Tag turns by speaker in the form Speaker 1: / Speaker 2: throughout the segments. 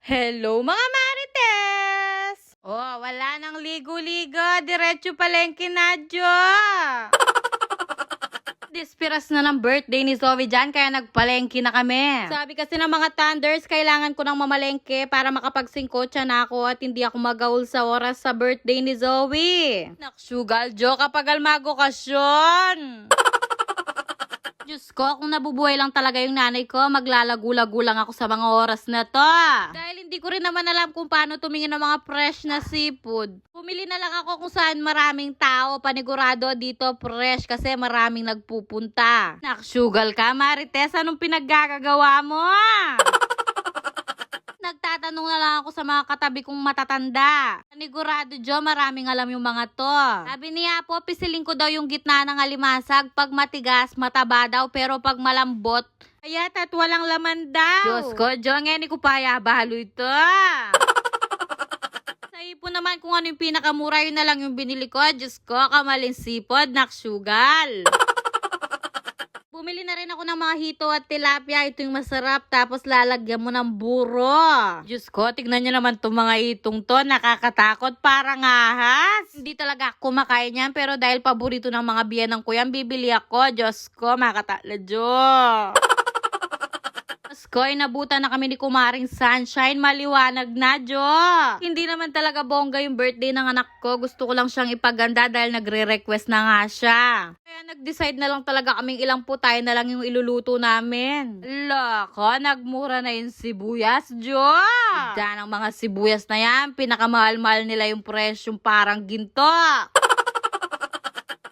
Speaker 1: Hello mga Marites! Oh, wala nang ligo-ligo. Diretso palengke na, Jo. Dispiras na ng birthday ni Zoe dyan, kaya nagpalengke na kami. Sabi kasi ng mga Thunders, kailangan ko nang mamalengke para makapagsingkotsa na ako at hindi ako magaul sa oras sa birthday ni Zoe. Naksugal, Jo, kapag almagokasyon. Diyos ko, kung nabubuhay lang talaga yung nanay ko, maglalago-lago lang ako sa mga oras na to. Dahil hindi ko rin naman alam kung paano tumingin ng mga fresh na seafood. Pumili na lang ako kung saan maraming tao. Panigurado dito fresh kasi maraming nagpupunta. Naksugal ka, Marites, anong pinaggagawa mo? Nagtatanong na lang ako sa mga katabi kong matatanda. Panigurado, Jo, maraming alam yung mga to. Sabi niya po, pisiling ko daw yung gitna ng alimasag. Pag matigas, mataba daw. Pero pag malambot, ayat at walang laman daw. Diyos ko, Jo, ngayon ko pa bahalo ito. Sa ipon naman kung ano yung pinakamura, yun na lang yung binili ko. Diyos ko, kamaling sipod, naksugal. Bumili na rin ako ng mga hito at tilapia. Ito yung masarap. Tapos lalagyan mo ng buro. Diyos ko, tignan nyo naman itong mga itong to. Nakakatakot. Parang ahas. Hindi talaga ako kumakain yan. Pero dahil paborito ng mga biyanang ko yan, bibili ako. Diyos ko, makatala, Diyos. Ko, inabutan na kami ni Kumaring Sunshine. Maliwanag na, Jo. Hindi naman talaga bongga yung birthday ng anak ko. Gusto ko lang siyang ipaganda dahil nagre-request na nga siya. Kaya nag-decide na lang talaga kaming ilang putay na lang yung iluluto namin. Loko, nagmura na yung sibuyas, Jo. Diyan ang mga sibuyas na yan. Pinakamahal-mahal nila yung presyong parang ginto.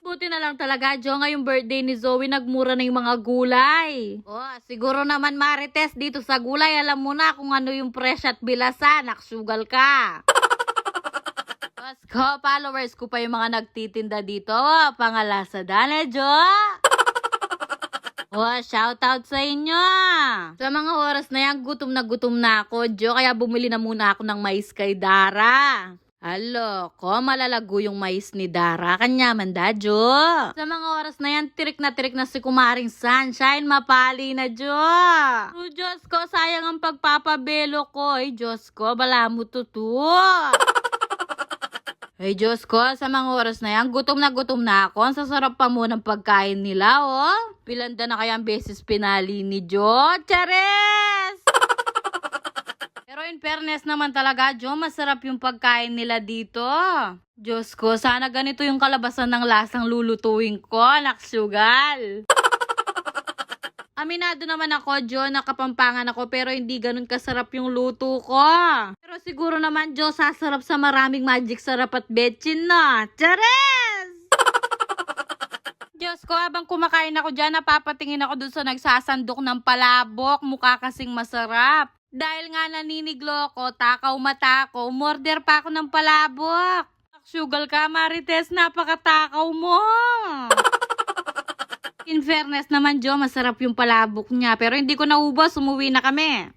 Speaker 1: Buti na lang talaga, Jo, ngayong birthday ni Zoe, nagmura na yung mga gulay. Oh, siguro naman, Marites, dito sa gulay, alam mo na kung ano yung presyo at bilasan. Naksugal ka. Ko, followers ko pa yung mga nagtitinda dito. Pangalasa dane, Jo. Oh, shoutout sa inyo. Sa mga oras na yan, gutom na ako, Jo, kaya bumili na muna ako ng mais kay Dara. Alo, ko malalago yung mais ni Dara. Kanya manda, Jo. Sa mga oras na yan, tirik na si Kumaring Sunshine. Mapali na, Jo. Oh, Diyos ko, sayang ang pagpapabelo ko. Ay, Diyos ko, bala mo tutu. Ay, Diyos ko, sa mga oras na yan, gutom na ako. Ang sasarap pa mo ng pagkain nila, oh. Pilanda na kaya ang beses pinali ni Jo. Chares! Pero in fairness naman talaga, Jo, masarap yung pagkain nila dito. Diyos ko, sana ganito yung kalabasan ng lasang lulutuin ko, naksugal. Aminado naman ako, Jo, nakapampangan ako, pero hindi ganun kasarap yung luto ko. Pero siguro naman, Jo, sasarap sa maraming magic sarap at betchin, no? Chares! Diyos ko, habang kumakain ako dyan, napapatingin ako dun sa nagsasandok ng palabok. Mukha kasing masarap. Dahil nga naniniglo ko, takaw mata ko, umorder pa ako ng palabok. Sugal ka, Marites, napakatakaw mo. In fairness naman, Jo, masarap yung palabok niya. Pero hindi ko naubos, umuwi na kami.